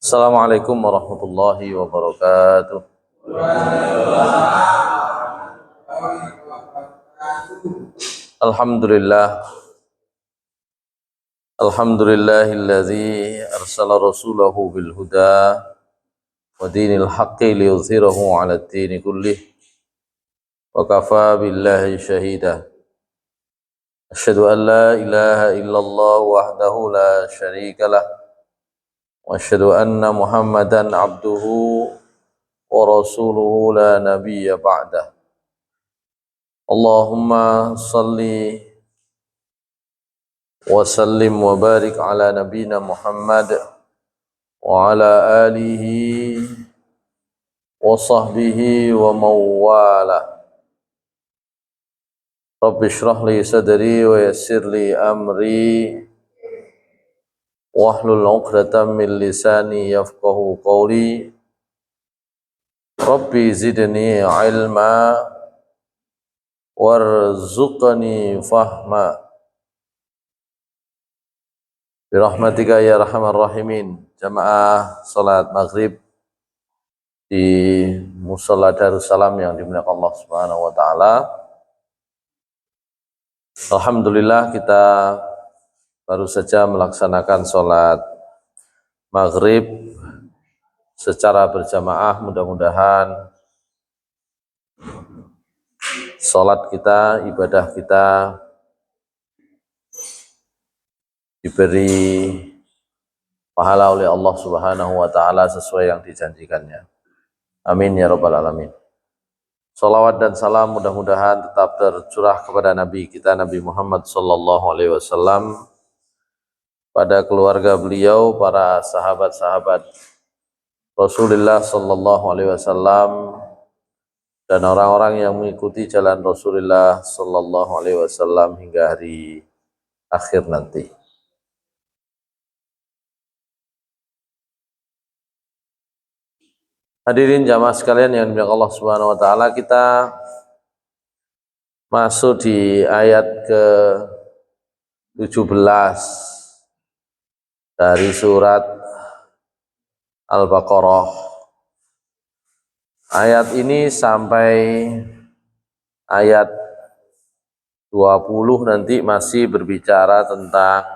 Assalamualaikum warahmatullahi wabarakatuh. Alhamdulillah. Alhamdulillahilladzi arsala rasulahu bil huda wa dinil haqqi liyudhhirahu 'ala ad-dini kullih wa kafa billahi shahida. Asyhadu an la ilaha illallah wahdahu la syarika lah wa asyhadu anna Muhammadan abduhu wa rasuluhu la nabiyya ba'dah. Allahumma salli wa sallim wa barik ala nabina Muhammad wa ala alihi wa sahbihi wa mawala. Rabbi shrah li sadri wa yassir li amri wahlul 'uqdatam min lisani yafqahu qawli. Rabbi zidni ilma warzuqni fahma. Birahmatika ya arhamar rahimin. Jamaah salat maghrib di Musholla Darussalam yang dimuliakan Allah Subhanahu wa taala. Alhamdulillah kita baru saja melaksanakan salat maghrib secara berjamaah. Mudah-mudahan salat kita, ibadah kita diberi pahala oleh Allah Subhanahu wa taala sesuai yang dijanjikannya. Amin ya rabbal alamin. Salawat dan salam mudah-mudahan tetap tercurah kepada Nabi kita Nabi Muhammad sallallahu alaihi wasallam, pada keluarga beliau, para sahabat-sahabat Rasulullah sallallahu alaihi wasallam, dan orang-orang yang mengikuti jalan Rasulullah sallallahu alaihi wasallam hingga hari akhir nanti. Hadirin jamaah sekalian yang dimuliakan Allah Subhanahu wa taala, kita masuk di ayat ke-17 dari surat Al-Baqarah. Ayat ini sampai ayat 20 nanti masih berbicara tentang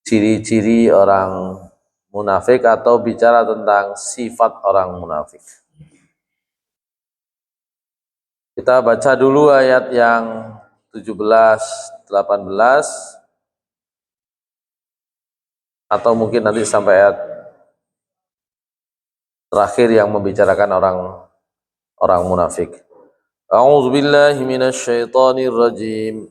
ciri-ciri orang munafik atau bicara tentang sifat orang munafik. Kita baca dulu ayat yang 17, 18, atau mungkin nanti sampai ayat terakhir yang membicarakan orang munafik. A'udzubillahi minasyaitonir rajim.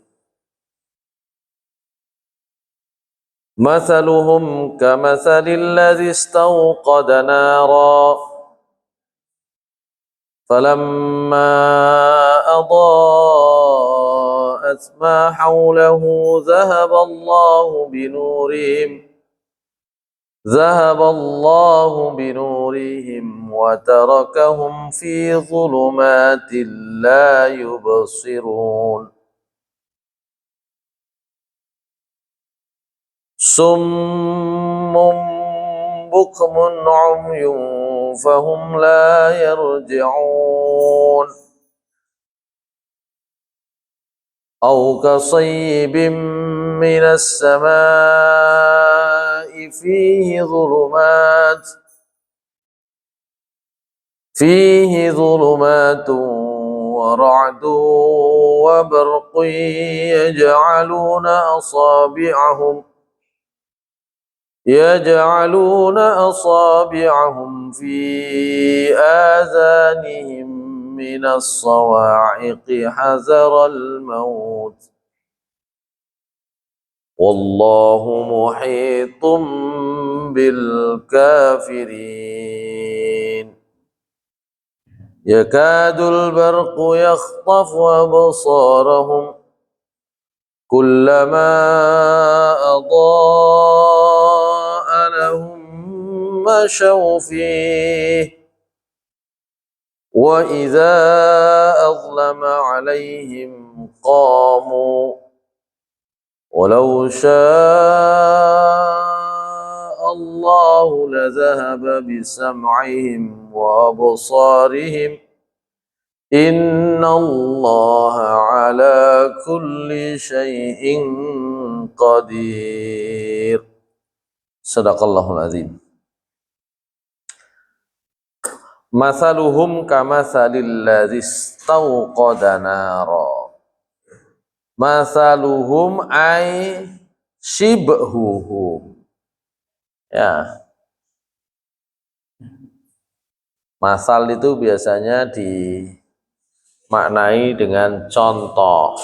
Mathaluhum kamathalil ladzi istawqada nara falamma adaa'at ma hawlahu dhahaba Allahu binurihim wa tarakahum fi dhulumatin la yubsirun. Summum bukmun umyun fahum la yarji'un. Aw kasayyibin minas samaa'i fihi dhulumatun wa ra'dun wa barqun يجعلون أصابعهم في آذانهم من الصواعق حذر الموت والله محيط بالكافرين يكاد البرق يخطف أبصارهم كلما أضاء لهم مشوا فيه wa idza azlama alaihim qamu walau syaa Allahu lazahaba bisam'ihim wa absarihim innallaha ala kulli syai'in qadir. Sadaqallahul azim. Masaluhum kamasalil ladzi istauqada nara. Masaluhum ay shibhuhum. Ya. Masal itu biasanya dimaknai dengan contoh.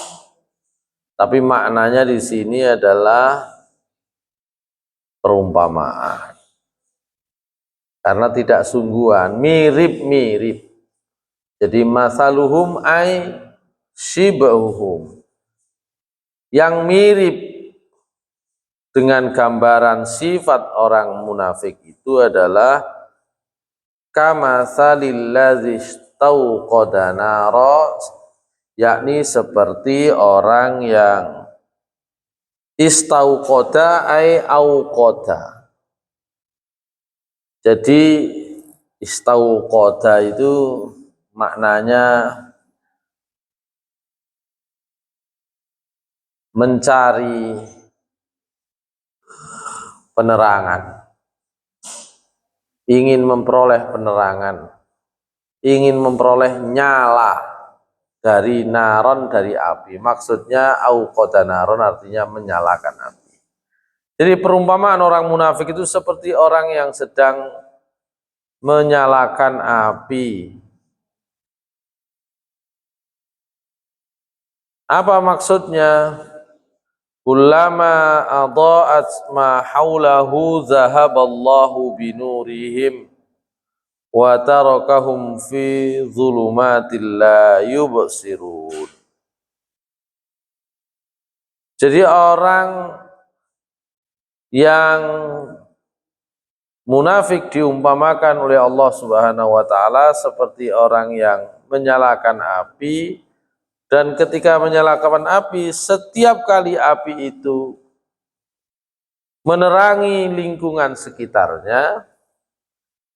Tapi maknanya di sini adalah perumpamaan. Karena tidak sungguhan, mirip-mirip. Jadi masaluhum ay shibhuhum. Yang mirip dengan gambaran sifat orang munafik itu adalah kamasalil ladzi istauqada nara, yakni seperti orang yang istauqada ay auqada. Jadi istauqada itu maknanya mencari penerangan, ingin memperoleh penerangan, ingin memperoleh nyala dari naron, dari api. Maksudnya auqada naron artinya menyalakan api. Jadi perumpamaan orang munafik itu seperti orang yang sedang menyalakan api. Apa maksudnya? Kullama adha'at ma haulahu zahaballahu binurihim wa tarakahum fi dhulumatil la yubsirun. Jadi orang yang munafik diumpamakan oleh Allah Subhanahu wa taala seperti orang yang menyalakan api. Dan ketika menyalakan api, setiap kali api itu menerangi lingkungan sekitarnya,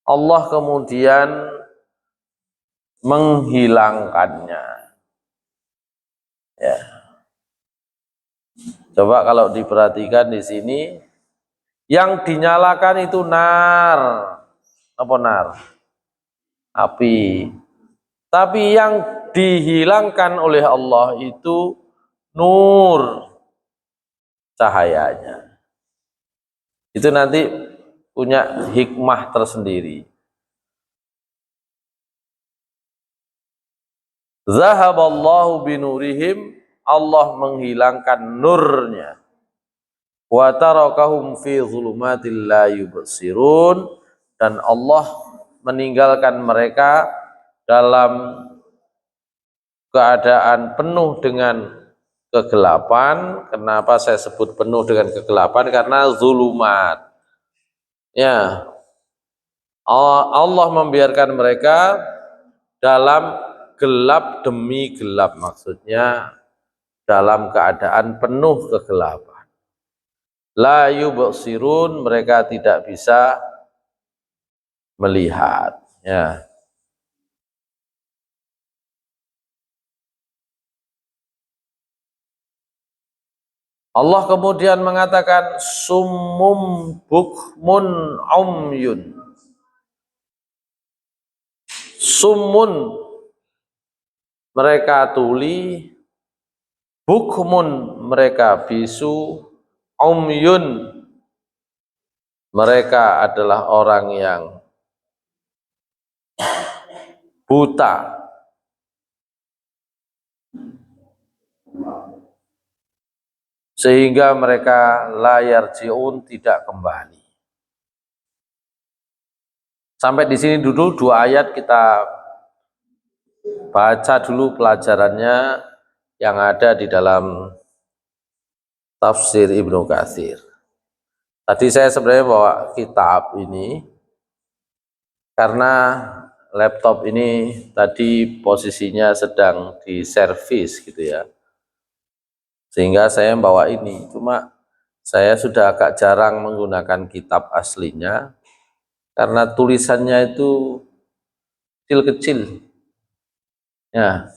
Allah kemudian menghilangkannya. Ya. Coba kalau diperhatikan di sini, yang dinyalakan itu nar, apa nar? Api. Tapi yang dihilangkan oleh Allah itu nur, cahayanya. Itu nanti punya hikmah tersendiri. Zahaballahu binurihim, Allah menghilangkan nurnya. Wa tarakahum fi dhulumatil la yubsirun, dan Allah meninggalkan mereka dalam keadaan penuh dengan kegelapan. Kenapa saya sebut penuh dengan kegelapan? Karena zulumat. Ya, Allah membiarkan mereka dalam gelap demi gelap, maksudnya dalam keadaan penuh kegelapan. La yubsirun, mereka tidak bisa melihat. Ya. Allah kemudian mengatakan summum bukmun umyun. Summun, mereka tuli, bukmun, mereka bisu, umyun, mereka adalah orang yang buta. Sehingga mereka layar jiun, tidak kembali. Sampai di sini dulu 2 ayat kita baca dulu pelajarannya yang ada di dalam tafsir Ibnu Katsir. Tadi saya sebenarnya bawa kitab ini karena laptop ini tadi posisinya sedang diservis gitu ya, sehingga saya bawa ini. Cuma saya sudah agak jarang menggunakan kitab aslinya karena tulisannya itu kecil-kecil ya.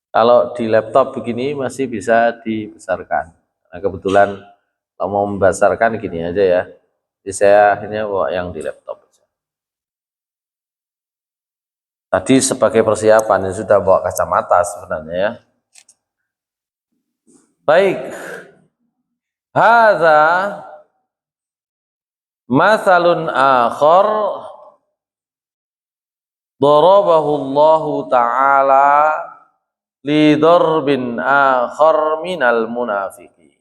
Kalau di laptop begini masih bisa dibesarkan. Nah, kebetulan kalau mau membesarkan gini aja ya, jadi saya akhirnya bawa yang di laptop. Tadi sebagai persiapan, sudah bawa kacamata sebenarnya ya. Baik, hadza masalun akhar darabahu Allah Ta'ala li darbin akhar minal munafiqin.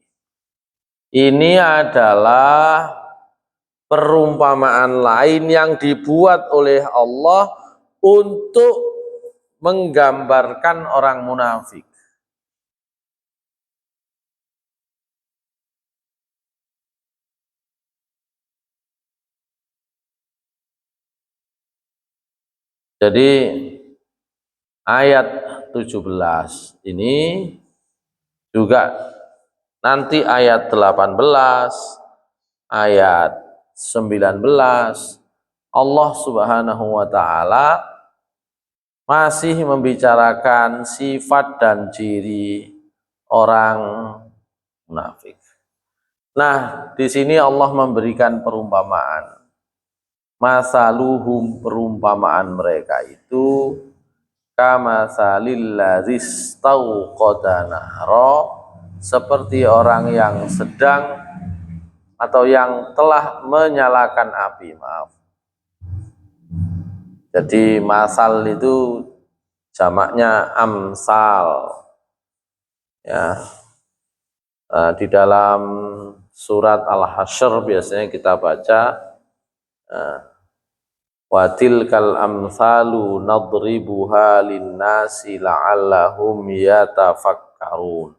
Ini adalah perumpamaan lain yang dibuat oleh Allah untuk menggambarkan orang munafik. Jadi ayat 17 ini juga nanti ayat 18, ayat 19 Allah Subhanahu wa taala masih membicarakan sifat dan ciri orang munafik. Nah, di sini Allah memberikan perumpamaan. Masaluhum, perumpamaan mereka itu kama salil ladzis tauqada nahra, seperti orang yang sedang atau yang telah menyalakan api, maaf. Jadi masal itu jamaknya amsal ya. Di dalam surat Al-Hasyr biasanya kita baca wa tilkal amsalu nadribuha linnasi la'allahum yatafakkarun.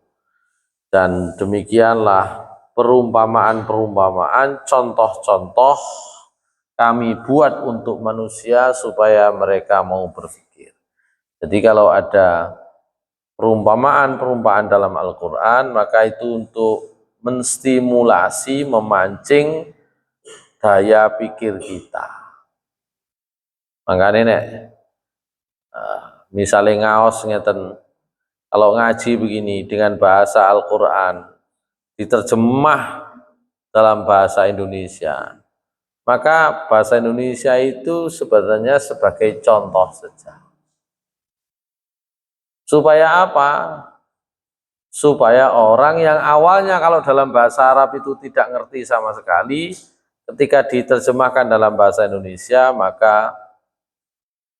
Dan demikianlah perumpamaan-perumpamaan, contoh-contoh kami buat untuk manusia supaya mereka mau berpikir. Jadi kalau ada perumpamaan-perumpamaan dalam Al-Quran, maka itu untuk menstimulasi, memancing daya pikir kita. Makanya nek misalnya ngaos ngeten, kalau ngaji begini dengan bahasa Al-Quran diterjemah dalam bahasa Indonesia, maka bahasa Indonesia itu sebenarnya sebagai contoh saja. Supaya apa? Supaya orang yang awalnya kalau dalam bahasa Arab itu tidak ngerti sama sekali, ketika diterjemahkan dalam bahasa Indonesia, maka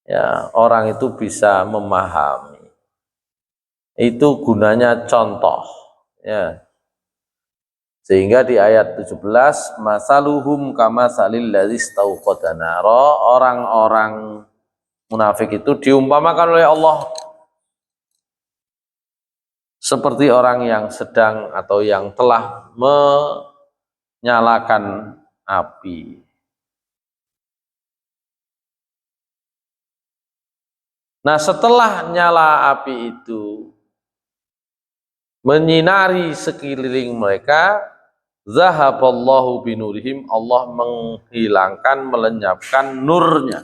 ya orang itu bisa memahami. Itu gunanya contoh ya. Sehingga di ayat 17, masaluhum kama salil ladzis tauqada nara, orang-orang munafik itu diumpamakan oleh Allah seperti orang yang sedang atau yang telah menyalakan api. Nah, setelah nyala api itu menyinari sekeliling mereka, zahaballahu binurihim, Allah menghilangkan, melenyapkan nurnya,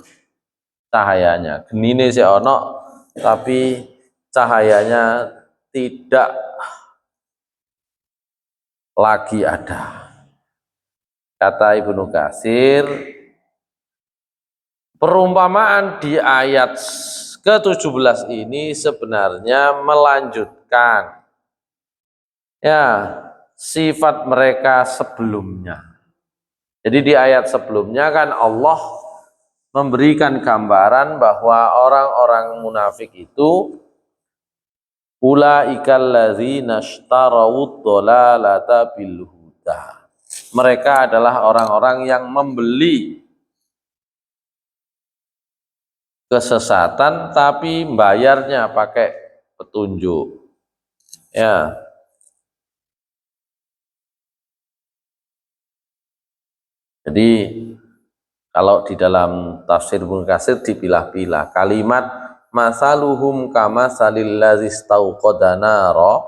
cahayanya. Genine sih ono, tapi cahayanya tidak lagi ada. Kata Ibnu Katsir, perumpamaan di ayat ke-17 ini sebenarnya melanjutkan ya sifat mereka sebelumnya. Jadi di ayat sebelumnya kan Allah memberikan gambaran bahwa orang-orang munafik itu ulaikal ladzina ishtarawud dhalalata bil huda. Mereka adalah orang-orang yang membeli kesesatan tapi bayarnya pakai petunjuk. Ya. Jadi Kalau di dalam tafsir Ibnu Katsir dipilah-pilah kalimat masaluhum kama salil ladzi istauqada nara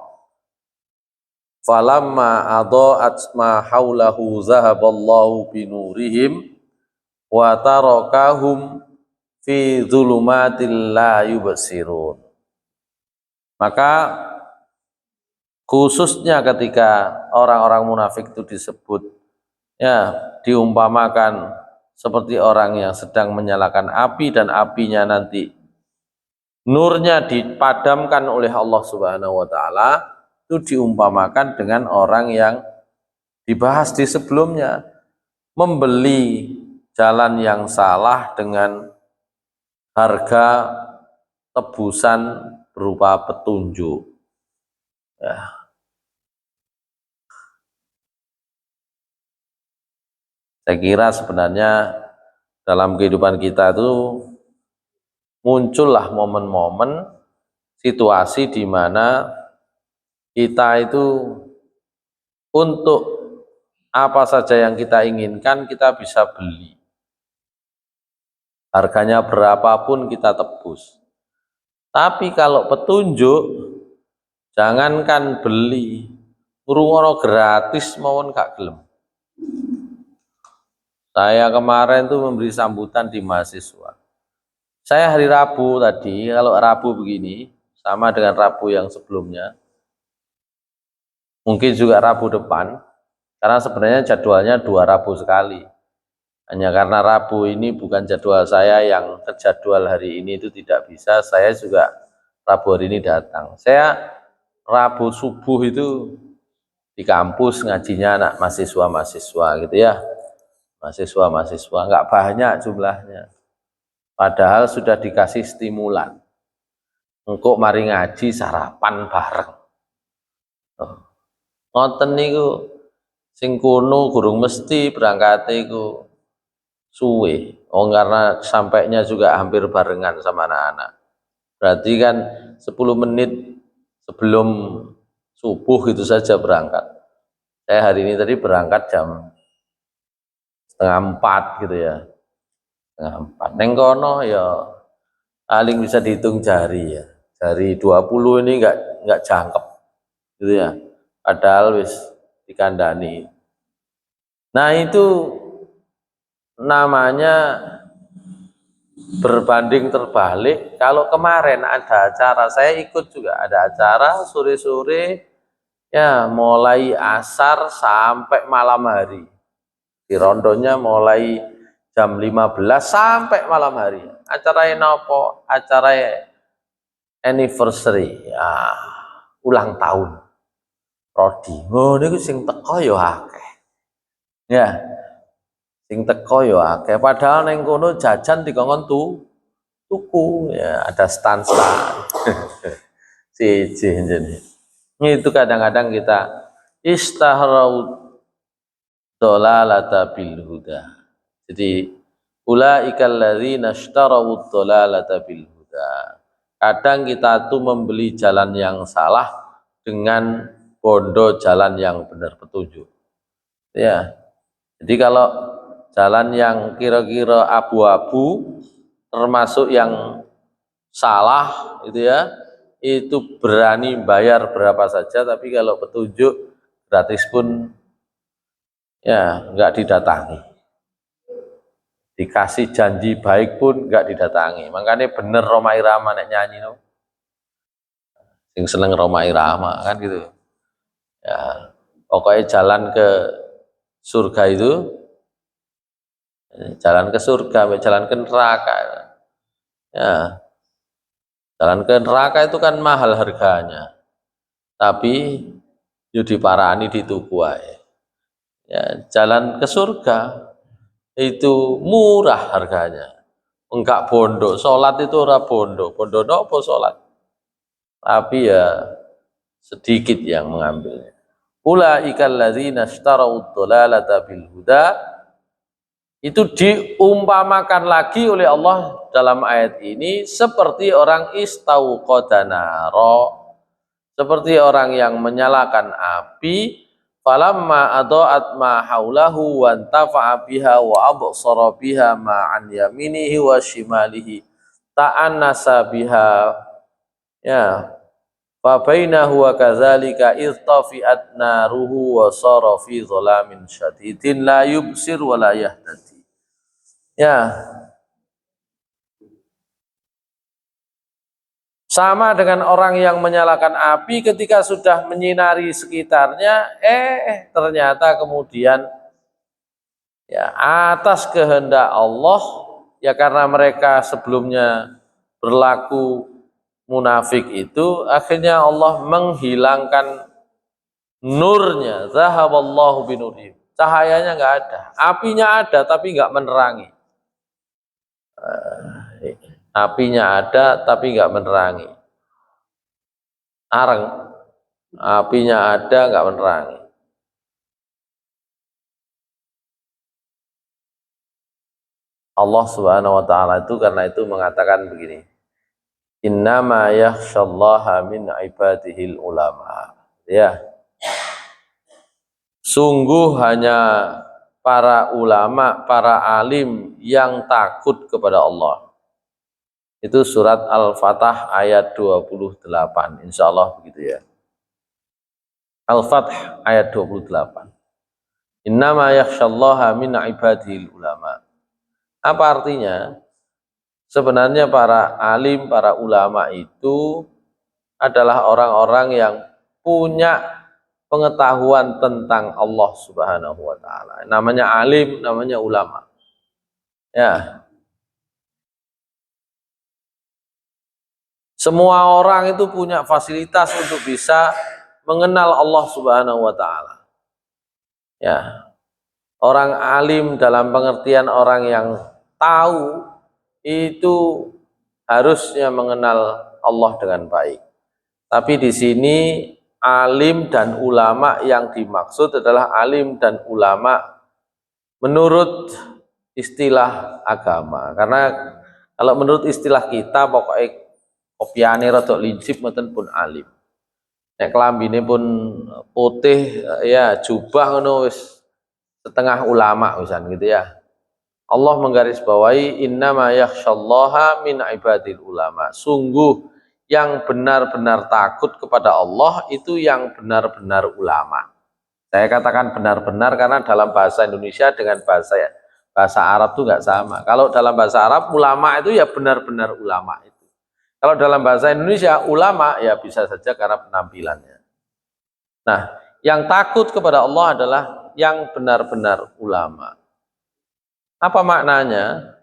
falamma adaat ma haulahu zahaballahu binurihim wa tarakahum fi dzulumatil la yubsirun. Maka khususnya ketika orang-orang munafik itu disebut ya diumpamakan seperti orang yang sedang menyalakan api dan apinya nanti nurnya dipadamkan oleh Allah Subhanahu wa taala, itu diumpamakan dengan orang yang dibahas di sebelumnya, membeli jalan yang salah dengan harga tebusan berupa petunjuk. Ya. Saya kira sebenarnya dalam kehidupan kita itu muncullah momen-momen situasi di mana kita itu untuk apa saja yang kita inginkan kita bisa beli. Harganya berapapun kita tebus. Tapi kalau petunjuk, jangankan beli, urung gratis mawon gak gelem. Saya kemarin tuh memberi sambutan di mahasiswa. Saya hari Rabu tadi, kalau Rabu begini, sama dengan Rabu yang sebelumnya, mungkin juga Rabu depan, karena sebenarnya jadwalnya 2 Rabu sekali. Hanya karena Rabu ini bukan jadwal saya yang terjadwal hari ini itu tidak bisa, saya juga Rabu hari ini datang. Saya Rabu subuh itu di kampus ngajinya anak mahasiswa-mahasiswa gitu ya. Mahasiswa-mahasiswa, nggak banyak jumlahnya. Padahal sudah dikasih stimulan. Engkau mari ngaji sarapan bareng. Ngoten niku sing kono gurung mesti berangkat iku suwe. Oh karena sampainya juga hampir barengan sama anak-anak. Berarti kan 10 menit sebelum subuh itu saja berangkat. Saya hari ini tadi berangkat jam 3:30 gitu ya. 3:30. Neng kono ya paling bisa dihitung jari ya. Jari 20 ini enggak jangkep gitu ya. Padahal wis dikandani. Nah, itu namanya berbanding terbalik. Kalau kemarin ada acara, saya ikut juga ada acara sore-sore ya mulai asar sampai malam hari. Di rondonya mulai jam 15 sampai malam hari. Acaranya nopo? Acaranya anniversary, ya, ulang tahun. Rodi. Oh, niku sing teko ya akeh. Ya. Sing teko ya akeh. Padahal neng kono jajan dikongkon tuku, ya, ada stand-stand. Siji. Itu kadang-kadang kita istahrau dolalata bil huda. Jadi ulaikal ladzina ishtarau dolalata bil huda. Kadang kita tuh membeli jalan yang salah dengan bondo jalan yang benar petunjuk. Ya. Jadi kalau jalan yang kira-kira abu-abu termasuk yang salah itu ya, itu berani bayar berapa saja, tapi kalau petunjuk gratis pun ya enggak didatangi. Dikasih janji baik pun enggak didatangi. Makanya bener Rhoma Irama nek nyanyi no. Sing seneng Rhoma Irama kan gitu. Ya, pokoknya jalan ke surga itu, jalan ke surga, jalan ke neraka. Ya, jalan ke neraka itu kan mahal harganya, tapi yudi parani dituku ae. Ya, jalan ke surga itu murah harganya, enggak bondo. Sholat itu ora bondo, bondo nopo sholat, tapi ya sedikit yang mengambilnya. Ulaikal ladzina ishtarau dhalalata bil huda, itu diumpamakan lagi oleh Allah dalam ayat ini seperti orang istauqada naro, seperti orang yang menyalakan api, falamma adaat ma haulahu wa antafa'a biha wa absara biha ma an yaminihi wa shimalihi ta'annasa biha ya fa bainahu wa kadzalika irtafi'at naruhu wa sara fi dhalamin syadidin la yubsir wa la yahtadi. Ya, sama dengan orang yang menyalakan api ketika sudah menyinari sekitarnya, ternyata kemudian ya atas kehendak Allah, ya karena mereka sebelumnya berlaku munafik itu, akhirnya Allah menghilangkan nurnya. Zahaballahu binurihim. Cahayanya nggak ada, apinya ada tapi nggak menerangi. Apinya ada tapi nggak menerangi. Areng, apinya ada nggak menerangi. Allah Subhanahu wa taala itu karena itu mengatakan begini. Innama yakhsyallaha min ibadihil ulama. Ya. Sungguh hanya para ulama, para alim yang takut kepada Allah. Itu surat Al-Fatah ayat 28. Insyaallah begitu ya. Al-Fath ayat 28. Innama yakhsyallaha min ibadihil ulama. Apa artinya? Sebenarnya para alim, para ulama itu adalah orang-orang yang punya pengetahuan tentang Allah Subhanahu wa taala. Namanya alim, namanya ulama. Ya. Semua orang itu punya fasilitas untuk bisa mengenal Allah Subhanahu wa taala. Ya. Orang alim dalam pengertian orang yang tahu itu harusnya mengenal Allah dengan baik. Tapi di sini alim dan ulama yang dimaksud adalah alim dan ulama menurut istilah agama. Karena kalau menurut istilah kita pokoknya kopiane rada lincip mboten pun alim. Nek kelambine pun putih ya jubah ngono wis setengah ulama misalnya gitu ya. Allah menggarisbawahi innama yakhsyallaha min ibadil ulama. Sungguh yang benar-benar takut kepada Allah itu yang benar-benar ulama. Saya katakan benar-benar karena dalam bahasa Indonesia dengan bahasa Arab itu nggak sama. Kalau dalam bahasa Arab ulama itu ya benar-benar ulama itu. Kalau dalam bahasa Indonesia ulama ya bisa saja karena penampilannya. Nah, yang takut kepada Allah adalah yang benar-benar ulama. Apa maknanya?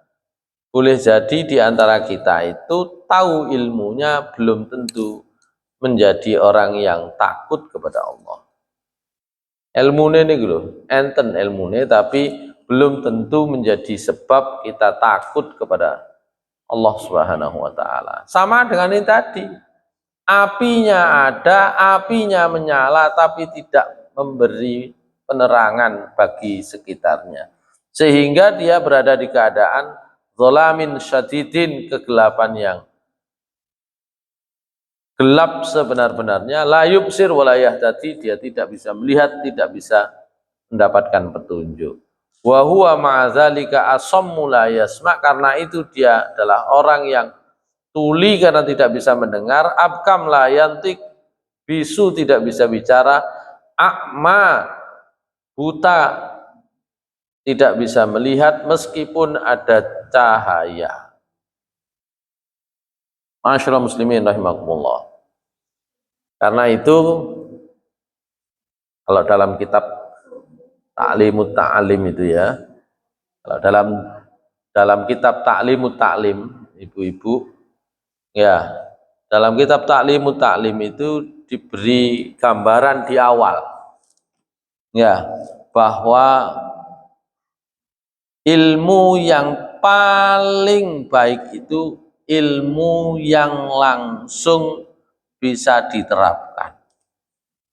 Boleh jadi di antara kita itu tahu ilmunya belum tentu menjadi orang yang takut kepada Allah. Ilmune ini lho, enten ilmune tapi belum tentu menjadi sebab kita takut kepada Allah Subhanahu wa taala. Sama dengan ini tadi. Apinya ada, apinya menyala tapi tidak memberi penerangan bagi sekitarnya. Sehingga dia berada di keadaan zalamin syadidin, kegelapan yang gelap sebenar-benarnya, la yubsir wa la yahtadi, dia tidak bisa melihat, tidak bisa mendapatkan petunjuk. Wa huwa ma'adzalika asammu la yasma', karena itu dia adalah orang yang tuli karena tidak bisa mendengar, abkam la yantik, bisu tidak bisa bicara, akma buta tidak bisa melihat meskipun ada cahaya. Masyaallah muslimin rahimakumullah. Karena itu kalau dalam kitab Ta'limut Ta'lim itu ya, kalau dalam kitab Ta'limut Ta'lim, ibu-ibu ya, dalam kitab Ta'limut Ta'lim itu diberi gambaran di awal ya, bahwa ilmu yang paling baik itu ilmu yang langsung bisa diterapkan.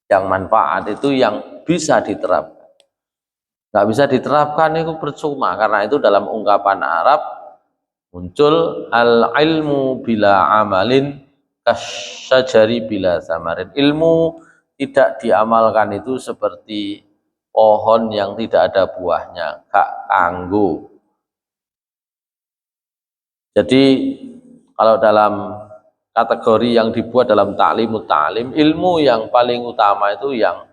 Yang manfaat itu yang bisa diterapkan. Nggak bisa diterapkan itu percuma, karena itu dalam ungkapan Arab muncul al-ilmu bila amalin kasyajari bila samarin. Ilmu tidak diamalkan itu seperti pohon yang tidak ada buahnya, gak kanggo. Jadi kalau dalam kategori yang dibuat dalam ta'limut ta'lim, ilmu yang paling utama itu yang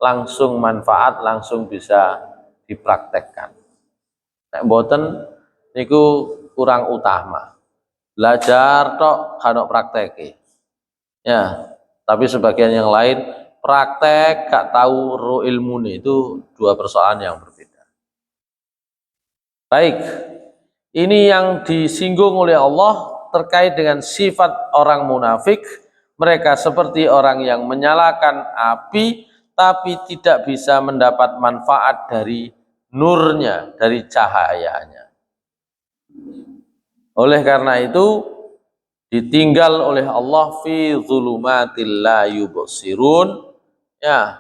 langsung manfaat, langsung bisa dipraktekkan. Nek mboten niku kurang utama. Belajar tok kanok prakteke. Ya, tapi sebagian yang lain praktek gak tahu ro ilmune, itu dua persoalan yang berbeda. Baik, ini yang disinggung oleh Allah terkait dengan sifat orang munafik. Mereka seperti orang yang menyalakan api tapi tidak bisa mendapat manfaat dari nurnya, dari cahayanya. Oleh karena itu ditinggal oleh Allah fi dzulumatil la yubsirun, ya,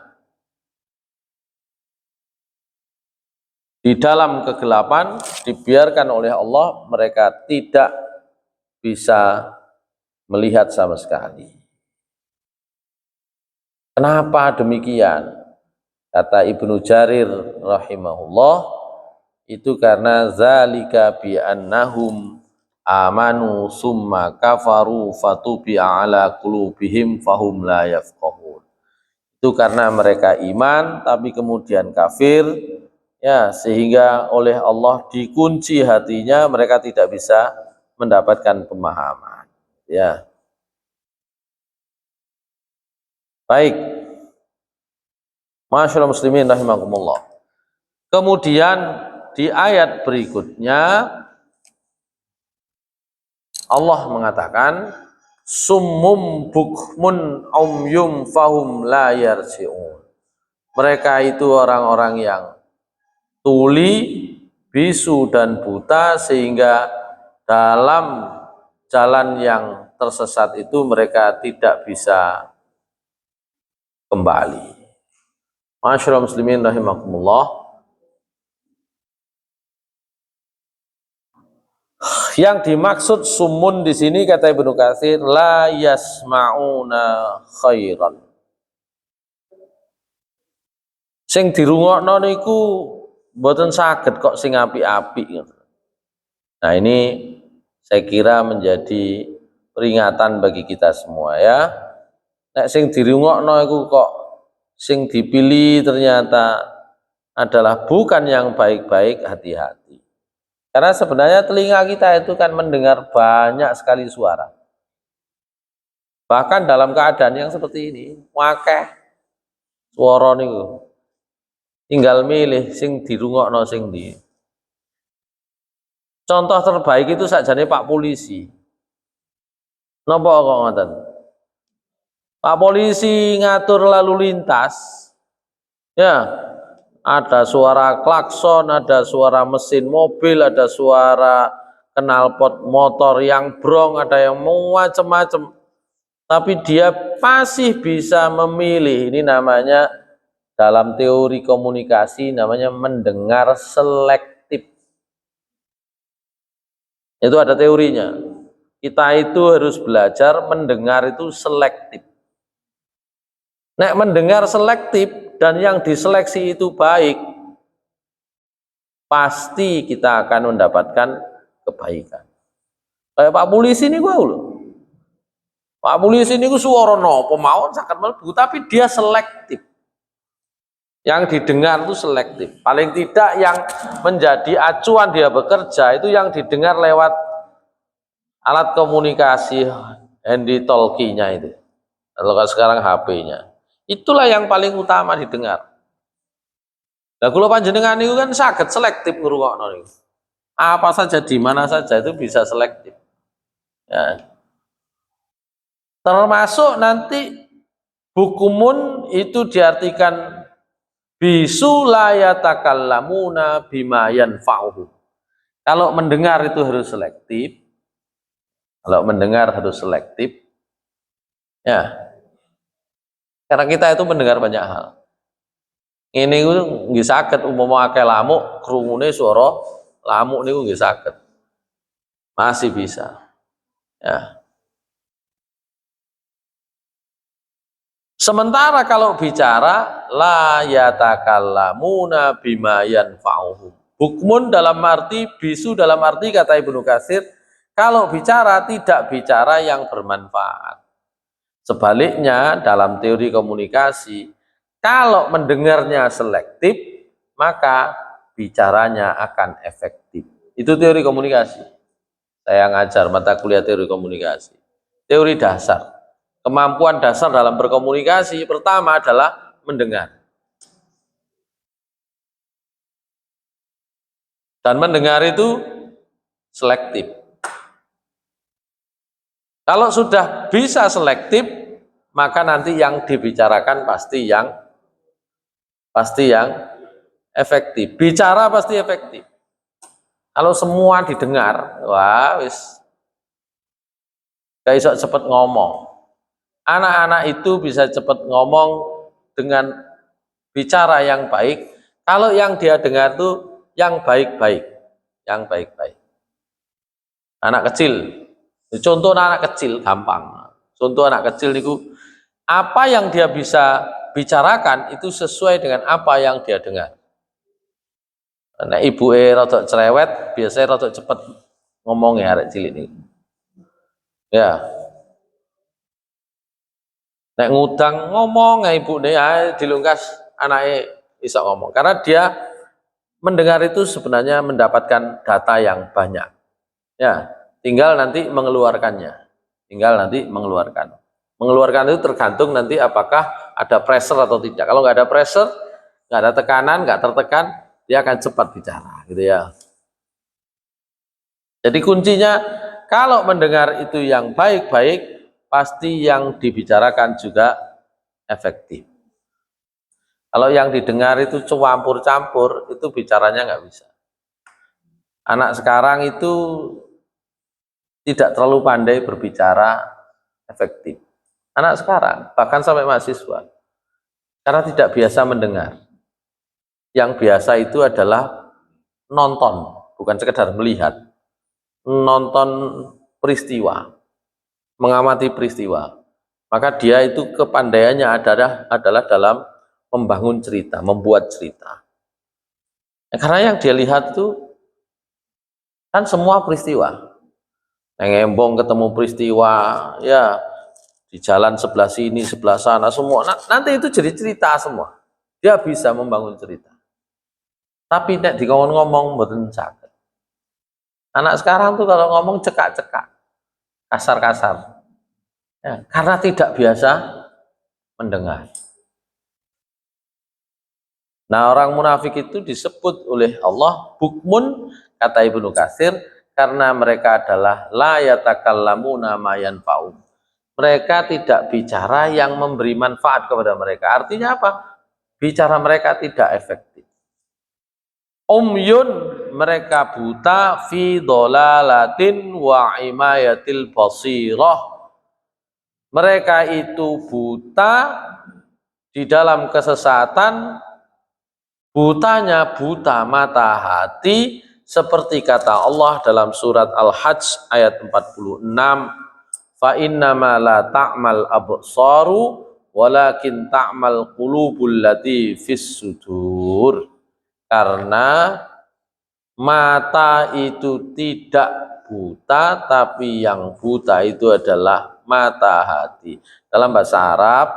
di dalam kegelapan dibiarkan oleh Allah, mereka tidak bisa melihat sama sekali. Kenapa demikian? Kata Ibnu Jarir rahimahullah, itu karena zalika bi annahum amanu summa kafaru fatubi'a ala qulubihim fahum la yafqahun. Itu karena mereka iman tapi kemudian kafir, ya, sehingga oleh Allah dikunci hatinya, mereka tidak bisa mendapatkan pemahaman, ya. Baik, masyaallah muslimin rahimakumullah. Kemudian di ayat berikutnya Allah mengatakan summum bukmun umyum fahum la yarji'un. Mereka itu orang-orang yang tuli, bisu dan buta, sehingga dalam jalan yang tersesat itu mereka tidak bisa kembali. Masyaallah muslimin rahimakumullah. Yang dimaksud sumun di sini kata Ibnu Katsir la yasmauna khairan. Sing dirungokno niku mboten saged kok sing apik-apik. Nah, ini saya kira menjadi peringatan bagi kita semua, ya. Nek sing dirungokno iku kok sing dipilih ternyata adalah bukan yang baik-baik, hati-hati. Karena sebenarnya telinga kita itu kan mendengar banyak sekali suara. Bahkan dalam keadaan yang seperti ini, wakeh swara niku. Tinggal milih sing dirungokno sing ndi. Contoh terbaik itu sakjane Pak Polisi. Napa kok ngoten? Pak Polisi ngatur lalu lintas, ya, ada suara klakson, ada suara mesin mobil, ada suara knalpot motor yang brong, ada yang macam-macam. Tapi dia masih bisa memilih. Ini namanya dalam teori komunikasi namanya mendengar selektif. Itu ada teorinya. Kita itu harus belajar mendengar itu selektif. Nek mendengar selektif dan yang diseleksi itu baik, pasti kita akan mendapatkan kebaikan. Kayak Pak Polisi ini gua loh. Pak Polisi ini gua suara nopo mawon sakit mlebu, tapi dia selektif. Yang didengar itu selektif. Paling tidak yang menjadi acuan dia bekerja itu yang didengar lewat alat komunikasi handy talkie-nya itu. Kalau sekarang HP-nya. Itulah yang paling utama didengar. Nah, kula panjenengan itu kan saged selektif ngrungokno niku. Apa saja di mana saja itu bisa selektif. Ya. Termasuk nanti bukumun itu diartikan bisu la yatakallamuna bima yanfa'uhum. Kalau mendengar itu harus selektif. Kalau mendengar harus selektif. Ya. Karena kita itu mendengar banyak hal. Ini nggih saged umpama akeh lamuk krungune swara lamuk niku nggih saged. Masih bisa. Ya. Sementara kalau bicara la yatakallamuna bima yanfa'uhum. Hukmun dalam arti bisu dalam arti kata Ibnu Katsir, kalau bicara tidak bicara yang bermanfaat. Sebaliknya dalam teori komunikasi, kalau mendengarnya selektif, maka bicaranya akan efektif. Itu teori komunikasi. Saya ngajar mata kuliah teori komunikasi. Teori dasar. Kemampuan dasar dalam berkomunikasi pertama adalah mendengar. Dan mendengar itu selektif. Kalau sudah bisa selektif, maka nanti yang dibicarakan pasti yang efektif. Bicara pasti efektif. Kalau semua didengar, wah wis gak iso cepet ngomong. Anak-anak itu bisa cepat ngomong dengan bicara yang baik kalau yang dia dengar itu yang baik-baik, yang baik-baik. Anak kecil, contoh anak kecil gampang. Contoh anak kecil niku apa yang dia bisa bicarakan itu sesuai dengan apa yang dia dengar. Nah, ibu rada cerewet, biasanya rada cepet ngomongnya arek cilik niku. Ya, nek ngudang ngomong ibu nih dilungkas anaknya bisa ngomong karena dia mendengar itu sebenarnya mendapatkan data yang banyak ya, tinggal nanti mengeluarkan itu tergantung nanti apakah ada pressure atau tidak. Kalau nggak ada pressure, nggak ada tekanan, nggak tertekan, dia akan cepat bicara gitu ya. Jadi kuncinya kalau mendengar itu yang baik-baik, pasti yang dibicarakan juga efektif. Kalau yang didengar itu campur-campur, itu bicaranya nggak bisa. Anak sekarang itu tidak terlalu pandai berbicara efektif. Anak sekarang, bahkan sampai mahasiswa, karena tidak biasa mendengar. Yang biasa itu adalah nonton, bukan sekedar melihat. Nonton peristiwa, mengamati peristiwa. Maka dia itu kepandaiannya adalah dalam membangun cerita, membuat cerita. Karena yang dia lihat itu kan semua peristiwa. Yang Embong ketemu peristiwa, ya di jalan sebelah sini, sebelah sana, semua. Nanti itu jadi cerita semua. Dia bisa membangun cerita. Tapi nek ngomong mboten saged. Anak sekarang tuh kalau ngomong cekak-cekak, kasar-kasar. Ya, karena tidak biasa mendengar. Nah, orang munafik itu disebut oleh Allah bukmun, kata Ibnu Katsir, karena mereka adalah la yatakallamuna ma yanfa'um. Mereka tidak bicara yang memberi manfaat kepada mereka. Artinya apa? Bicara mereka tidak efektif. Umyun, mereka buta fi dhalalatin wa imayatil basirah. Mereka itu buta di dalam kesesatan, butanya buta mata hati, seperti kata Allah dalam surat Al-Hajj ayat 46, fa innama la ta'mal absaru walakin ta'mal qulubul lati fis sudur. Karena mata itu tidak buta, tapi yang buta itu adalah mata hati. Dalam bahasa Arab,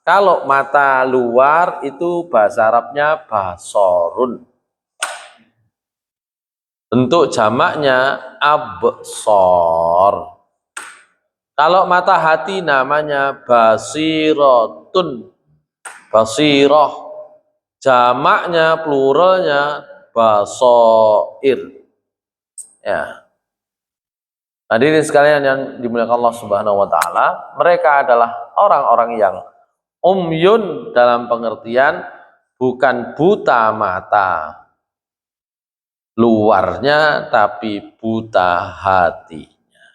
kalau mata luar itu bahasa Arabnya basorun. Bentuk jamaknya absor. Kalau mata hati namanya basirotun. Basiroh. Jamaknya, pluralnya basoir. Ya. Hadirin sekalian yang dimuliakan Allah Subhanahu wa taala, mereka adalah orang-orang yang umyun dalam pengertian bukan buta mata luarnya, tapi buta hatinya.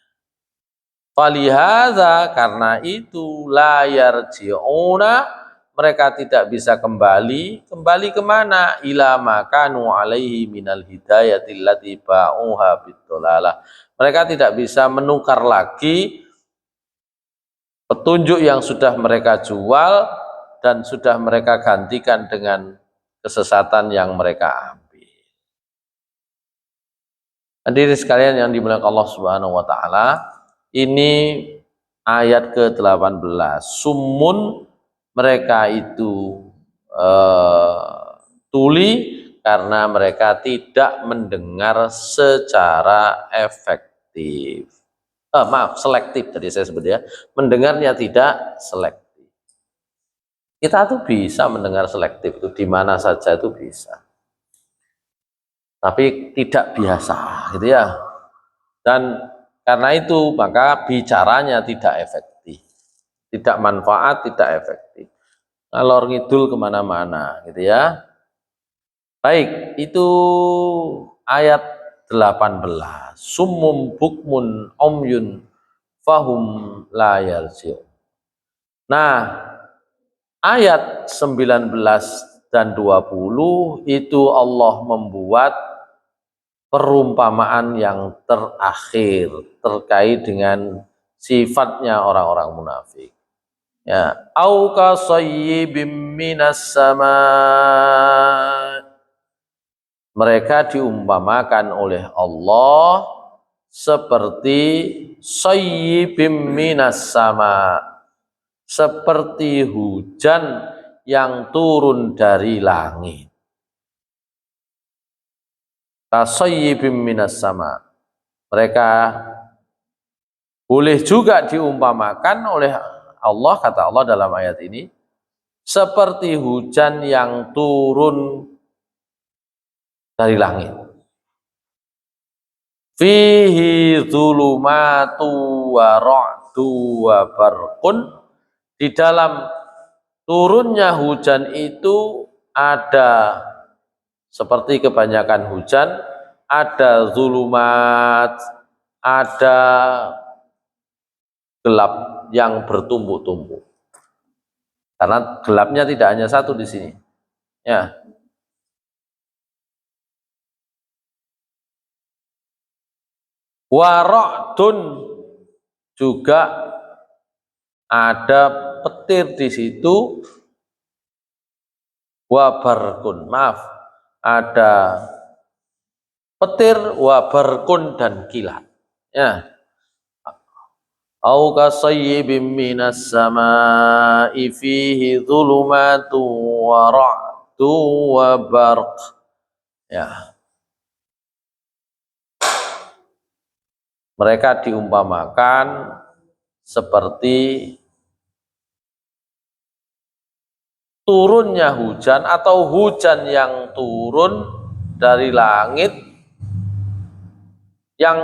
Falihadza, karena itu la yarji'una, mereka tidak bisa kembali kemana? Ila makanu alaihi minal hidayatil lati ba'uha bidolalah. Mereka tidak bisa menukar lagi petunjuk yang sudah mereka jual dan sudah mereka gantikan dengan kesesatan yang mereka ambil. Hadirin sekalian yang dimuliakan Allah Subhanahu wa taala, ini ayat ke-18. Summun, mereka itu tuli karena mereka tidak mendengar secara efektif. Selektif tadi saya sebut ya. Mendengarnya tidak selektif. Kita tuh bisa mendengar selektif itu di mana saja itu bisa. Tapi tidak biasa, gitu ya. Dan karena itu maka bicaranya tidak efektif. Tidak manfaat, tidak efektif. Ngalor ngidul kemana-mana, gitu ya. Baik, itu ayat 18. Summum bukmun umyun fahum la yarji'un. Nah, ayat 19 dan 20 itu Allah membuat perumpamaan yang terakhir terkait dengan sifatnya orang-orang munafik. Ya, au ka sayyibim minas sama. Mereka diumpamakan oleh Allah seperti sayyibim minas sama, seperti hujan yang turun dari langit. Kasayyibim minas sama. Mereka boleh juga diumpamakan oleh Allah, kata Allah dalam ayat ini, seperti hujan yang turun dari langit. Fihi dzulumatu wa ra'du wa barqun. Di dalam turunnya hujan itu ada, seperti kebanyakan hujan, ada zulumat, ada gelap yang bertumpuk-tumpuk. Karena gelapnya tidak hanya satu di sini. Ya. Wara'dun, juga ada petir di situ. Wabarkun, maaf, ada petir, wabarkun, dan kilat. Ya. Au kasayyibim minas sama'i fihi dhulumatu wa ra'du wa barq. Ya. Mereka diumpamakan seperti turunnya hujan atau hujan yang turun dari langit yang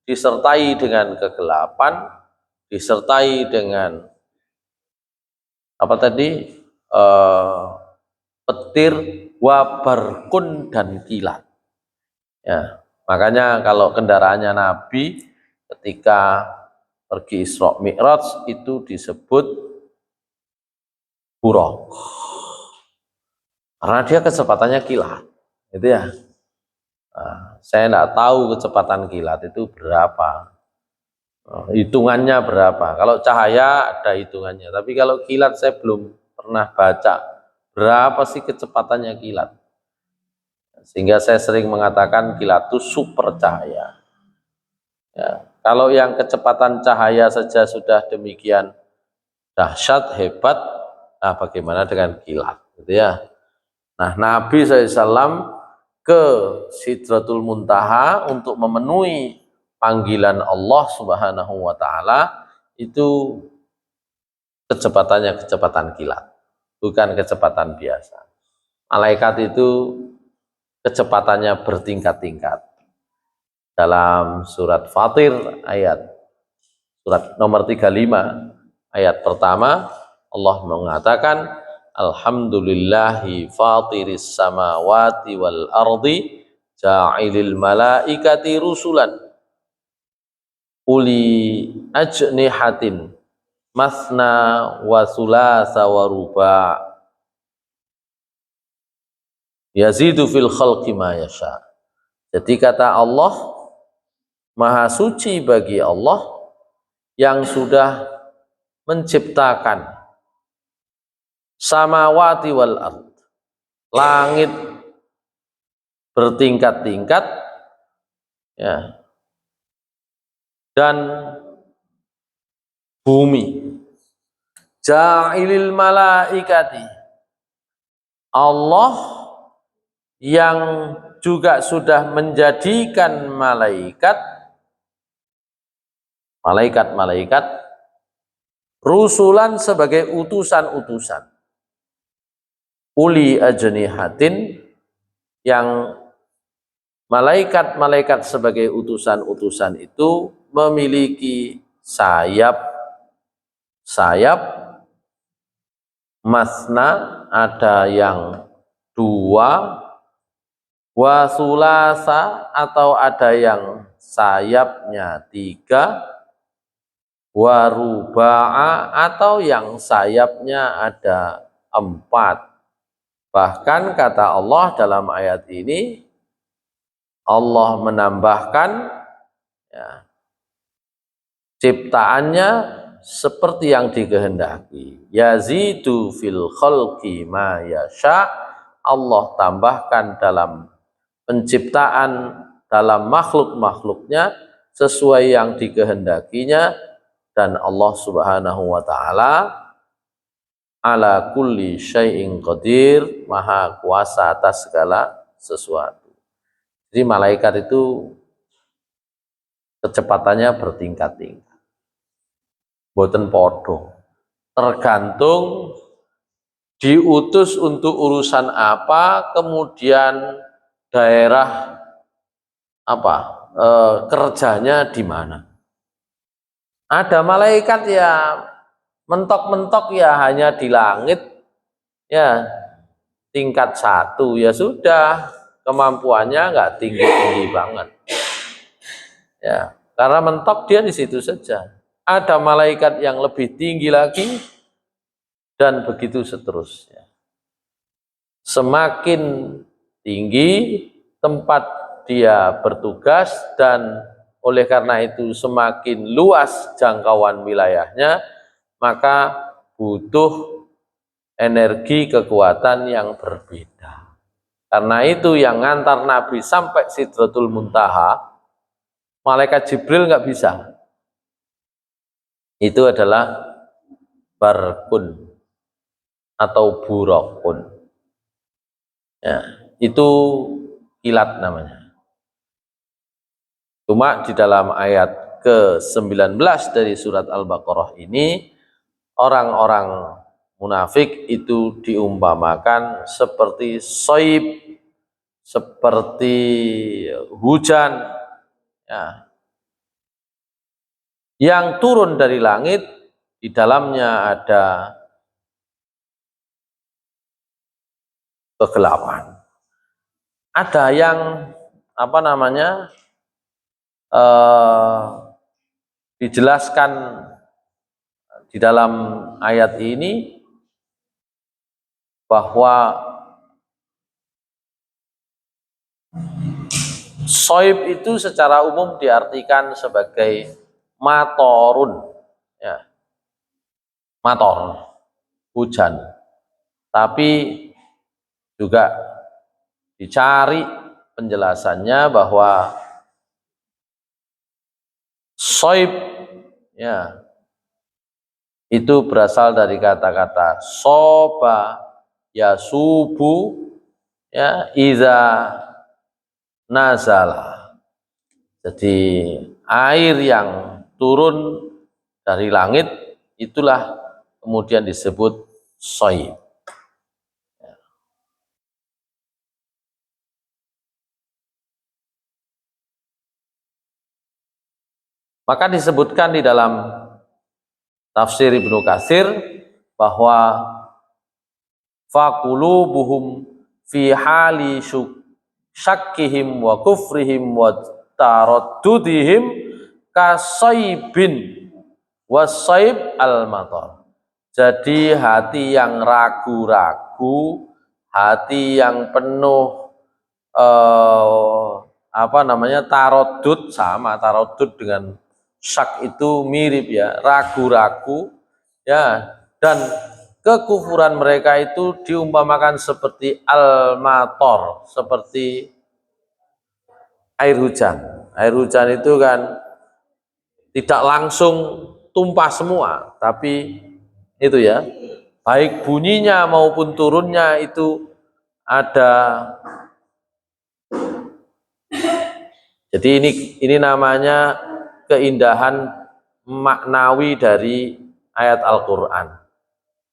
disertai dengan kegelapan, disertai dengan apa tadi, petir, wabarkun, dan kilat. Ya. Makanya kalau kendaraannya Nabi ketika pergi Isra Mi'raj itu disebut buraq. Karena dia kecepatannya kilat. Gitu ya. Nah, saya tidak tahu kecepatan kilat itu berapa. Hitungannya berapa. Kalau cahaya ada hitungannya, tapi kalau kilat saya belum pernah baca berapa sih kecepatannya kilat. Sehingga saya sering mengatakan kilat itu super cahaya. Ya, kalau yang kecepatan cahaya saja sudah demikian dahsyat, hebat, nah bagaimana dengan kilat, gitu ya. Nah, Nabi SAW ke Sidratul Muntaha untuk memenuhi panggilan Allah Subhanahu wa taala, itu kecepatannya kecepatan kilat, bukan kecepatan biasa. Malaikat itu kecepatannya bertingkat-tingkat. Dalam surat Fatir surat nomor 35 ayat pertama, Allah mengatakan alhamdulillahi fatiris samawati wal ardi ja'ilil malaikati rusulan uli ajnihatin masna wa sulasa wa ruba' yazidu fil khalqi ma yasha. Jadi kata Allah, maha suci bagi Allah yang sudah menciptakan samawati wal ard, langit bertingkat-tingkat, ya, dan bumi. Ja'ilil malaikati, Allah yang juga sudah menjadikan malaikat rusulan sebagai utusan-utusan. Uli ajnihatin, yang malaikat-malaikat sebagai utusan-utusan itu memiliki sayap masna, ada yang 2, wa sulasa, atau ada yang sayapnya 3, wa ruba'a, atau yang sayapnya ada 4. Bahkan kata Allah dalam ayat ini, Allah menambahkan, ya, ciptaannya seperti yang dikehendaki. Yazidu fil khalqi ma yasha, Allah tambahkan dalam penciptaan, dalam makhluk-makhluknya sesuai yang dikehendakinya. Dan Allah Subhanahu wa ta'ala ala kulli syai'in qadir, maha kuasa atas segala sesuatu. Jadi malaikat itu kecepatannya bertingkat-tingkat, boten podo, tergantung diutus untuk urusan apa, kemudian daerah apa, kerjanya di mana. Ada malaikat ya mentok-mentok ya hanya di langit, ya tingkat 1, ya sudah, kemampuannya nggak tinggi-tinggi banget, ya, karena mentok dia di situ saja. Ada malaikat yang lebih tinggi lagi, dan begitu seterusnya. Semakin tinggi tempat dia bertugas, dan oleh karena itu semakin luas jangkauan wilayahnya, maka butuh energi kekuatan yang berbeda. Karena itu yang ngantar Nabi sampai Sidratul Muntaha, malaikat Jibril nggak bisa. Itu adalah barkun atau burokun. Ya, itu kilat namanya. Cuma di dalam ayat ke-19 dari surat Al-Baqarah ini, orang-orang munafik itu diumpamakan seperti soib, seperti hujan, ya, yang turun dari langit, di dalamnya ada kegelapan. Ada yang dijelaskan di dalam ayat ini bahwa soib itu secara umum diartikan sebagai matorun, ya, mator, hujan. Tapi juga dicari penjelasannya bahwa soib, ya, itu berasal dari kata-kata soba, ya, subuh, ya, iza nazala. Jadi air yang turun dari langit itulah kemudian disebut soib. Maka disebutkan di dalam tafsir Ibnu Katsir bahwa faqulubuhum fi hali syakkihim wa kufrihim wa taraddudihim kasaibin wasaib al-matar. Jadi hati yang ragu-ragu, hati yang penuh taraddud, sama taraddud dengan syak itu mirip, ya, ragu-ragu, Ya, dan kekufuran mereka itu diumpamakan seperti al-mator, seperti air hujan. Air hujan itu kan tidak langsung tumpah semua, tapi itu ya, baik bunyinya maupun turunnya itu ada. Jadi ini namanya keindahan maknawi dari ayat Al-Qur'an.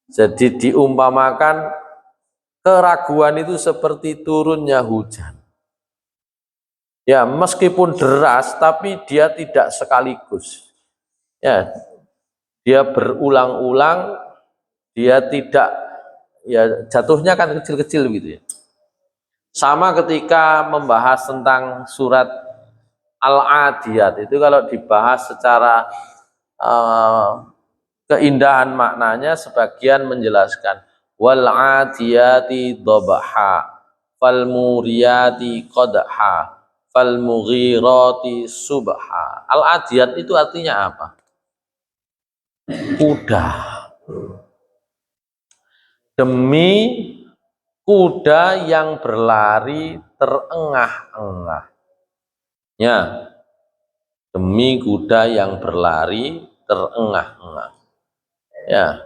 Jadi diumpamakan keraguan itu seperti turunnya hujan. Ya, meskipun deras tapi dia tidak sekaligus. Ya, dia berulang-ulang, dia tidak, ya jatuhnya kan kecil-kecil gitu ya. Sama ketika membahas tentang surat Al-Adiyat itu, kalau dibahas secara keindahan maknanya, sebagian menjelaskan wal adiyati dhabha fal muriyati qadha fal mughirati subha. Al adiyat itu artinya apa? Kuda. Demi kuda yang berlari terengah-engah. Ya, demi kuda yang berlari terengah-engah. Ya,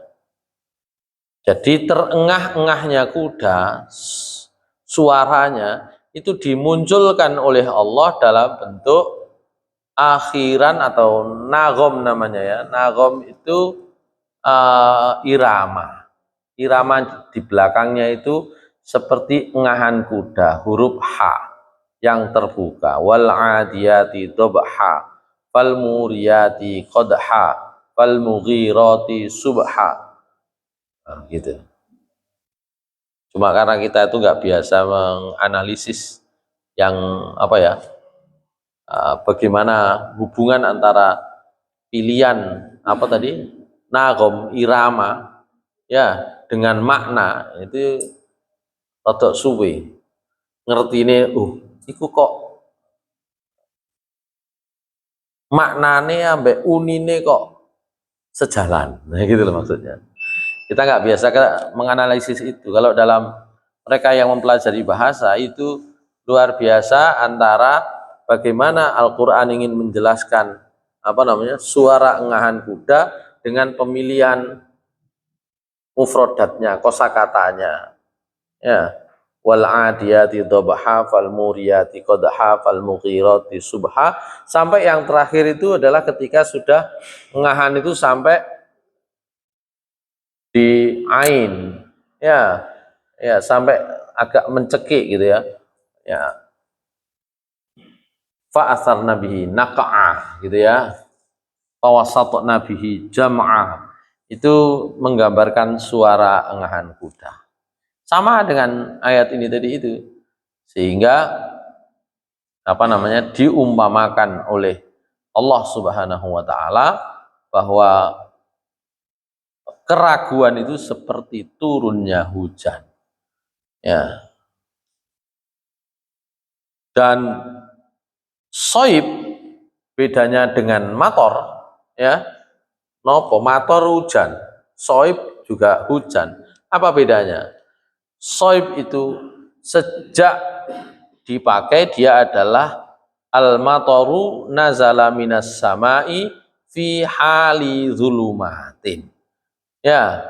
jadi terengah-engahnya kuda, suaranya itu dimunculkan oleh Allah dalam bentuk akhiran atau nagom namanya ya. Nagom itu irama. Irama di belakangnya itu seperti engahan kuda, huruf H yang terbuka. Wal adiyati dhabha fal muriyati qadha fal mughirati subha. Nah, gitu. Cuma karena kita itu nggak biasa menganalisis yang apa ya, bagaimana hubungan antara pilihan apa tadi, nagom, irama, ya, dengan makna itu rodok suwe. Ngerti ini, iku kok maknane ambek unine kok sejalan. Nah, gitu loh maksudnya. Kita nggak biasa menganalisis itu. Kalau dalam mereka yang mempelajari bahasa itu luar biasa antara bagaimana Al-Qur'an ingin menjelaskan apa namanya, suara engahan kuda dengan pemilihan mufradatnya, kosakatanya. Ya. Wal adiyati dhabha fal muriyati qadha fal mughirati subha, sampai yang terakhir itu adalah ketika sudah engahan itu sampai di ain, ya, ya sampai agak mencekik gitu ya, ya fa asarna bihi naqa'ah gitu ya, tawasatna bihi jam'ah, itu menggambarkan suara engahan kuda. Sama dengan ayat ini tadi itu, sehingga apa namanya, diumpamakan oleh Allah Subhanahu wa taala bahwa keraguan itu seperti turunnya hujan. Ya. Dan soib bedanya dengan mator, ya. Nopo mator hujan, soib juga hujan. Apa bedanya? Soib itu sejak dipakai dia adalah al-matoru nazala minas samai fi hali zulumatin. Ya,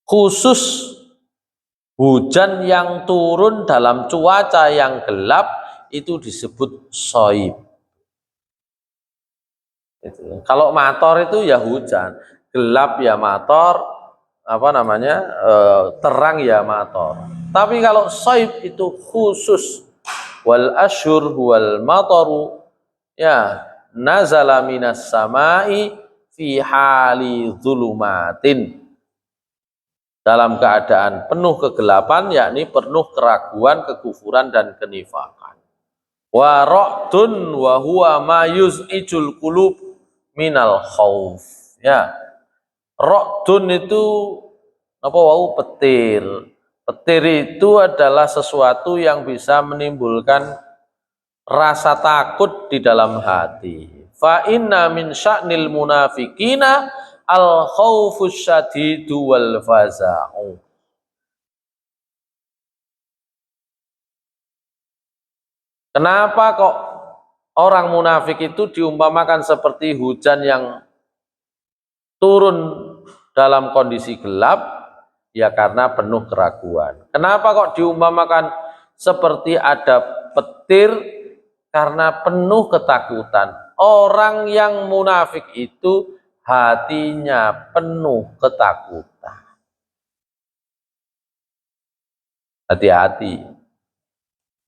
khusus hujan yang turun dalam cuaca yang gelap itu disebut soib. Kalau mator itu ya hujan, gelap ya mator, apa namanya, terang ya mator. Tapi kalau soib itu khusus, wal asyur wal matoru, ya, nazala minas samai fi hali zulumatin, dalam keadaan penuh kegelapan, yakni penuh keraguan, kekufuran dan kenifakan. Wa ra'dun wa huwa ma yuz'ijul qulub minal khauf. Ya. Ra'dun itu apa wau, petir. Petir itu adalah sesuatu yang bisa menimbulkan rasa takut di dalam hati. Fa inna min sya'nil munafiqina al khaufus syadidu wal faza'u. Kenapa kok orang munafik itu diumpamakan seperti hujan yang turun dalam kondisi gelap? Ya karena penuh keraguan. Kenapa kok diumpamakan seperti ada petir? Karena penuh ketakutan. Orang yang munafik itu hatinya penuh ketakutan. Hati-hati.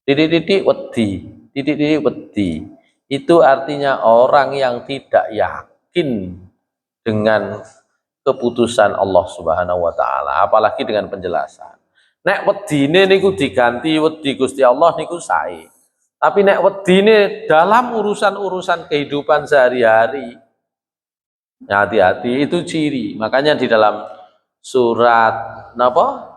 Titik-titik wedi, titik-titik wedi. Itu artinya orang yang tidak yakin dengan keputusan Allah Subhanahu wa taala, apalagi dengan penjelasan. Nek wedine niku diganti wedi Gusti Allah niku sae. Tapi nek wedine dalam urusan-urusan kehidupan sehari-hari, ya hati-hati, itu ciri. Makanya di dalam surat napa?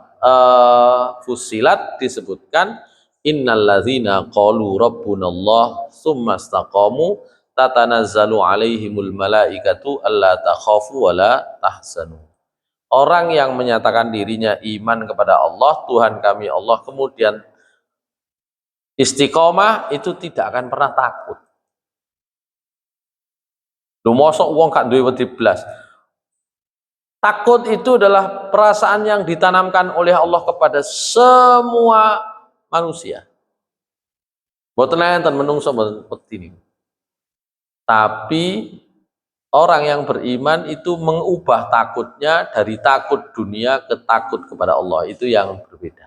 Fussilat disebutkan innalladzina qalu rabbunallah tsumma istaqamu tatanazzalu alaihimul malaikatu alla takhafu wala tahzanu. Orang yang menyatakan dirinya iman kepada Allah, Tuhan kami Allah, kemudian istiqomah, itu tidak akan pernah takut. Lu mosok wong gak duwe wedi blas. Takut itu adalah perasaan yang ditanamkan oleh Allah kepada semua manusia. Mboten enten menungso mboten wedi. Tapi orang yang beriman itu mengubah takutnya dari takut dunia ke takut kepada Allah. Itu yang berbeda.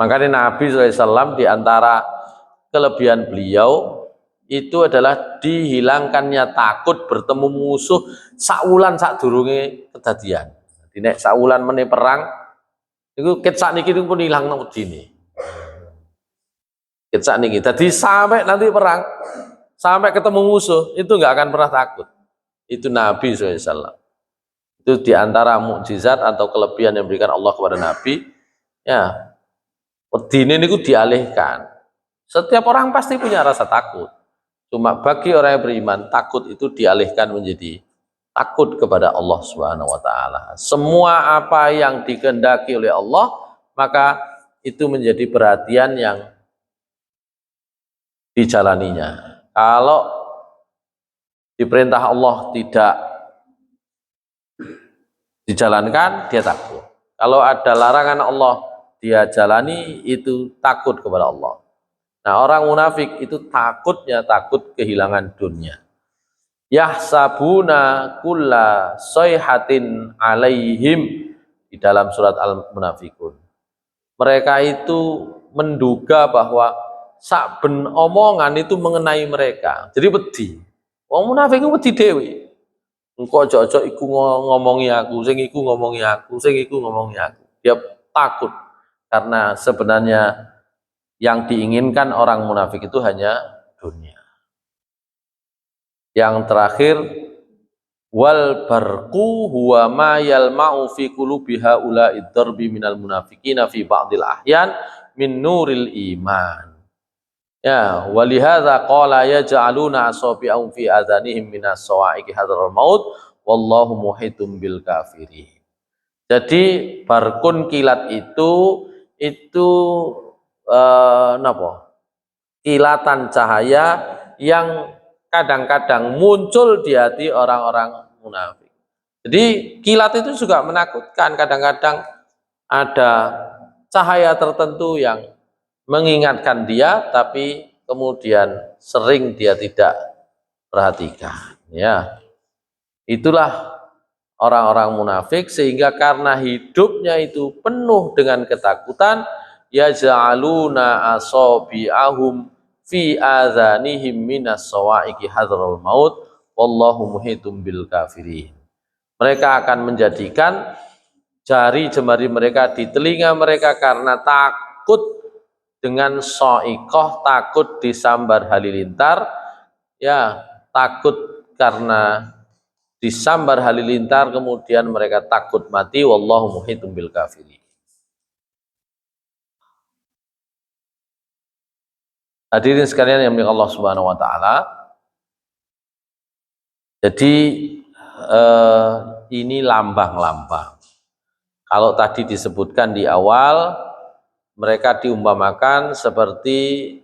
Makanya Nabi SAW di antara kelebihan beliau itu adalah dihilangkannya takut bertemu musuh saulan sadurunge kedadian. Jadi nek saulan meneh perang niku ket sakniki pun ilang wedine. Ket sakniki. Dadi sampai nanti perang, sampai ketemu musuh itu nggak akan pernah takut. Itu Nabi SAW. Itu di antara mukjizat atau kelebihan yang diberikan Allah kepada Nabi. Ya, wedine niku dialihkan. Setiap orang pasti punya rasa takut. Cuma bagi orang yang beriman, takut itu dialihkan menjadi takut kepada Allah Subhanahu wa taala. Semua apa yang dikehendaki oleh Allah, maka itu menjadi perhatian yang dijalaninya. Kalau diperintah Allah tidak dijalankan, dia takut. Kalau ada larangan Allah, dia jalani, itu takut kepada Allah. Nah, orang munafik itu takutnya takut kehilangan dunia. Yahsabuna kulla sayhatin alaihim, di dalam surat Al-Munafikun. Mereka itu menduga bahwa saben omongan itu mengenai mereka. Jadi wedi. Wong munafik itu wedi dhewe. Engko aja-aja iku ngomongi aku, sing iku ngomongi aku, sing iku ngomongi aku. Dia takut karena sebenarnya yang diinginkan orang munafik itu hanya dunia. Yang terakhir, wal barqu huwa ma yalma'u fi qulubi haula'id darbi minal munafiqina fi ba'dil ahyan min nuril iman. Ya, walihadza qala yaj'aluna asabi'ahum fi adhanihim minas sawa'iqi hadzal maut wallahu muhitum bil kafirin. Jadi barkun kilat itu napa? Kilatan cahaya yang kadang-kadang muncul di hati orang-orang munafik. Jadi kilat itu juga menakutkan. Kadang-kadang ada cahaya tertentu yang mengingatkan dia, tapi kemudian sering dia tidak perhatikan. Ya, itulah orang-orang munafik, sehingga karena hidupnya itu penuh dengan ketakutan, yaj'aluna asabi'ahum fi adzanihim minas sawa'iqi hadzal maut wallahu muhitum bil kafirin. Mereka akan menjadikan jari jemari mereka di telinga mereka karena takut dengan soikoh, takut disambar halilintar, ya takut karena disambar halilintar, kemudian mereka takut mati. Wallahu muhitum bil kafirin. Hadirin sekalian yang dimuliakan Allah Subhanahu wa taala, Jadi ini lambang-lambang. Kalau tadi disebutkan di awal, mereka diumpamakan seperti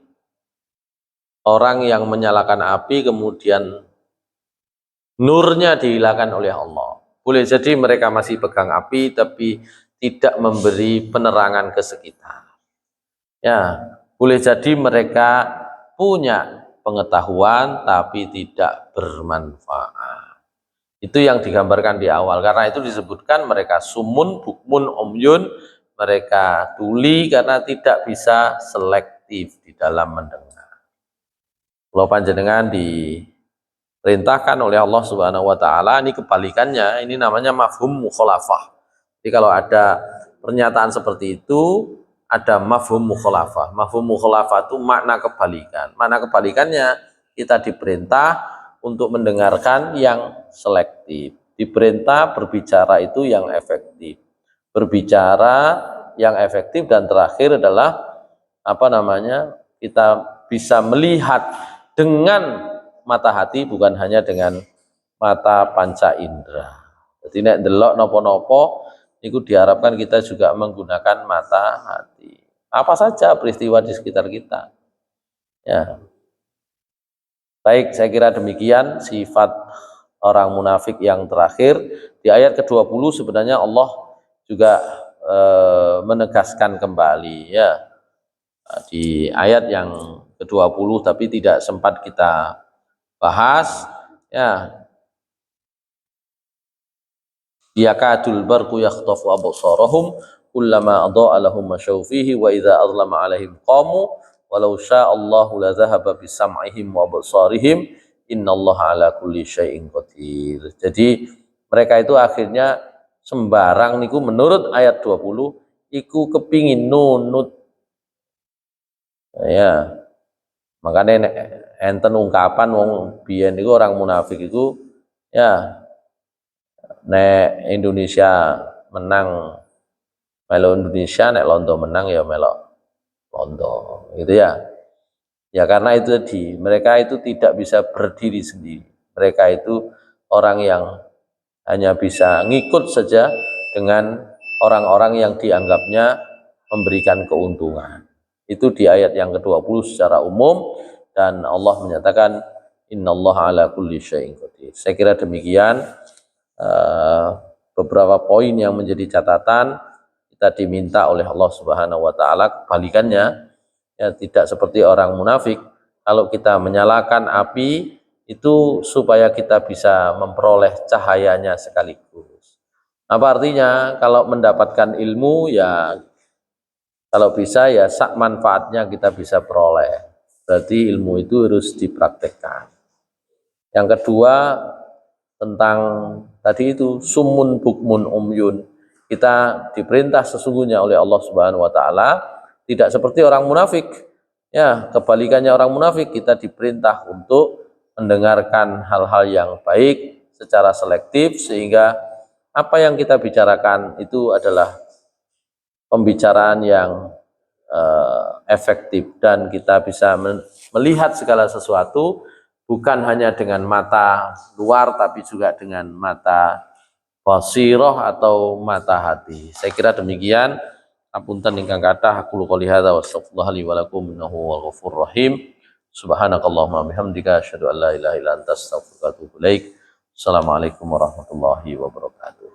orang yang menyalakan api kemudian nurnya dihilangkan oleh Allah. Boleh jadi mereka masih pegang api tapi tidak memberi penerangan ke sekitar. Ya, boleh jadi mereka punya pengetahuan tapi tidak bermanfaat. Itu yang digambarkan di awal. Karena itu disebutkan mereka sumun, bukmun, umyun, mereka tuli karena tidak bisa selektif di dalam mendengar. Kalau panjenengan diperintahkan oleh Allah Subhanahu wa taala, ini kebalikannya, ini namanya mafhum mukhalafah. Jadi kalau ada pernyataan seperti itu, ada mafhum mukhalafah. Mafhum mukhalafah itu makna kebalikan. Makna kebalikannya kita diperintah untuk mendengarkan yang selektif. Diperintah berbicara itu yang efektif. Berbicara yang efektif dan terakhir adalah apa namanya? Kita bisa melihat dengan mata hati bukan hanya dengan mata panca indera. Jadi nek delok nopo-nopo itu diharapkan kita juga menggunakan mata hati. Apa saja peristiwa di sekitar kita. Ya. Baik, saya kira demikian sifat orang munafik yang terakhir. Di ayat ke-20 sebenarnya Allah juga menegaskan kembali ya. Di ayat yang ke-20 tapi tidak sempat kita bahas ya. Yakadul barqu yakhtafu absarahum kullama adha'a lahum masyaw fihi wa idza azlama 'alaihim qamu walau sya'allahu la dhahaba bisam'ihim wa absarihim innallaha 'ala kulli syai'in qadir. Jadi mereka itu akhirnya sembarang niku menurut ayat 20 iku kepingin nunut ya. Makanya enten ungkapan wong biyen niku orang munafik itu ya nek Indonesia menang melo Indonesia, nek Londo menang ya melo Londo gitu ya. Ya karena itu tadi mereka itu tidak bisa berdiri sendiri. Mereka itu orang yang hanya bisa ngikut saja dengan orang-orang yang dianggapnya memberikan keuntungan. Itu di ayat yang ke-20 secara umum dan Allah menyatakan innallaha ala kulli syai'in qadir. Saya kira demikian beberapa poin yang menjadi catatan. Kita diminta oleh Allah Subhanahu wa taala kebalikannya ya, tidak seperti orang munafik. Kalau kita menyalakan api itu supaya kita bisa memperoleh cahayanya sekaligus. Apa artinya? Kalau mendapatkan ilmu ya kalau bisa ya sak manfaatnya kita bisa peroleh. Berarti ilmu itu harus dipraktekkan. Yang kedua tentang tadi itu sumun bukmun umyun. Kita diperintah sesungguhnya oleh Allah Subhanahu wa taala tidak seperti orang munafik. Ya, kebalikannya orang munafik, kita diperintah untuk mendengarkan hal-hal yang baik secara selektif sehingga apa yang kita bicarakan itu adalah pembicaraan yang efektif dan kita bisa melihat segala sesuatu bukan hanya dengan mata luar tapi juga dengan mata basirah atau mata hati. Saya kira demikian. Apunten ingkang kathah aku qouli hadza wa astaghfirullah li wa lakum innahu wal ghafurur rahim. Subhanakallahumma bihamdika asyhadu an la ilaha illa anta astaghfiruka wa atubu ilaik. Assalamualaikum warahmatullahi wabarakatuh.